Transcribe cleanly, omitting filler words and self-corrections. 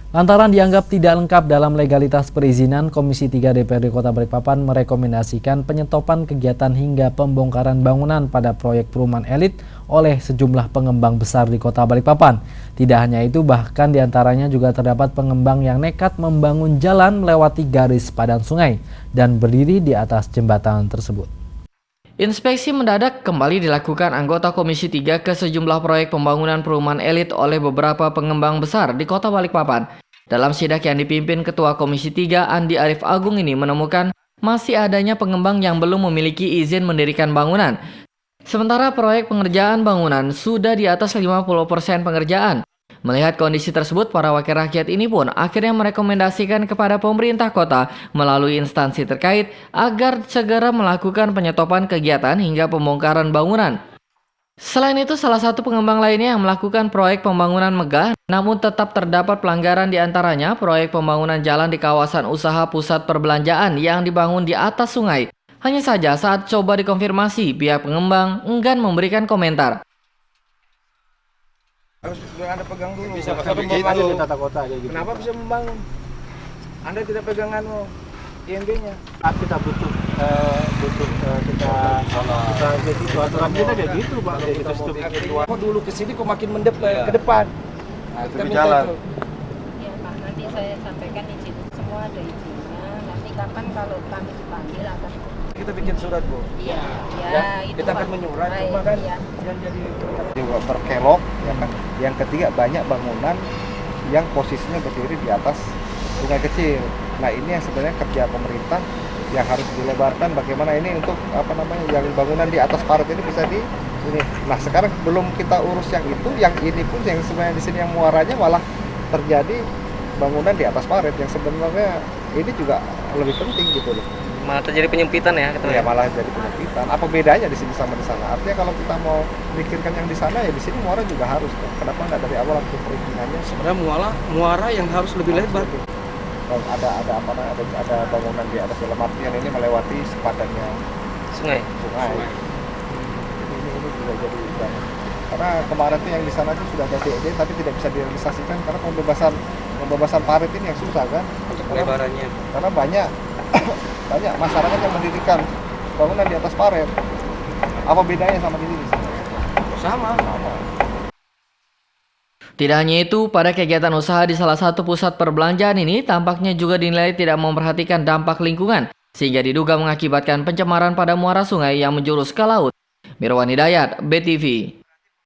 Lantaran dianggap tidak lengkap dalam legalitas perizinan, Komisi 3 DPRD Kota Balikpapan merekomendasikan penyetopan kegiatan hingga pembongkaran bangunan pada proyek perumahan elit oleh sejumlah pengembang besar di Kota Balikpapan. Tidak hanya itu, bahkan diantaranya juga terdapat pengembang yang nekat membangun jalan melewati garis padan sungai dan berdiri di atas jembatan tersebut. Inspeksi mendadak kembali dilakukan anggota Komisi 3 ke sejumlah proyek pembangunan perumahan elit oleh beberapa pengembang besar di Kota Balikpapan. Dalam sidak yang dipimpin Ketua Komisi 3 Andi Arif Agung ini menemukan masih adanya pengembang yang belum memiliki izin mendirikan bangunan. Sementara proyek pengerjaan bangunan sudah di atas 50% pengerjaan. Melihat kondisi tersebut, para wakil rakyat ini pun akhirnya merekomendasikan kepada pemerintah kota melalui instansi terkait agar segera melakukan penyetopan kegiatan hingga pembongkaran bangunan. Selain itu, salah satu pengembang lainnya yang melakukan proyek pembangunan megah, namun tetap terdapat pelanggaran diantaranya proyek pembangunan jalan di kawasan usaha pusat perbelanjaan yang dibangun di atas sungai. Hanya saja saat coba dikonfirmasi, pihak pengembang enggan memberikan komentar. Harus Anda pegang dulu. Bisa begitu tata kota kayak gitu. Kenapa bisa membangun? Anda tidak pegang IMB-nya. Kita butuh kita jadi aturan kita kayak gitu, Pak. Kita stop. Kok dulu ke sini kok makin mendep ke depan. Nah, itu jalan. Ya Pak, nanti saya sampaikan izin. Semua ada izinnya. Nanti kapan kalau kami dipanggil akan Kita bikin surat, Bu. Iya, itu kita akan Pak. menyurat, Baik, cuma kan iya. yang jadi juga berkelok, ya kan. Yang ketiga, banyak bangunan yang posisinya berdiri di atas sungai kecil. Nah, ini yang sebenarnya kerja pemerintah yang harus dilebarkan bagaimana ini untuk yang bangunan di atas parit ini bisa di ini. Nah, sekarang belum kita urus yang itu, yang ini pun yang sebenarnya di sini yang muaranya malah terjadi bangunan di atas parit yang sebenarnya ini juga lebih penting gitu loh. Malah terjadi penyempitan ya, Ya malah jadi penyempitan. Apa bedanya di sini sama di sana? Artinya kalau kita mau mikirkan yang di sana ya di sini muara juga harus. Kenapa nggak dari awal langsung perizinannya? sebenarnya muara yang harus lebih lebar. Dan ada bangunan di atas dalam artian ini melewati sepadannya sungai. Jadi ini juga jadi karena kemarin tuh yang di sana tuh sudah ada DD tapi tidak bisa direalisasikan karena pembebasan parit ini yang susah kan? Lebarannya. Karena banyak masyarakat yang mendirikan bangunan di atas parit. Apa bedanya sama di sini? Sama. Tidak hanya itu, pada kegiatan usaha di salah satu pusat perbelanjaan ini tampaknya juga dinilai tidak memperhatikan dampak lingkungan, sehingga diduga mengakibatkan pencemaran pada muara sungai yang menjurus ke laut. Mirwan Hidayat, BTV.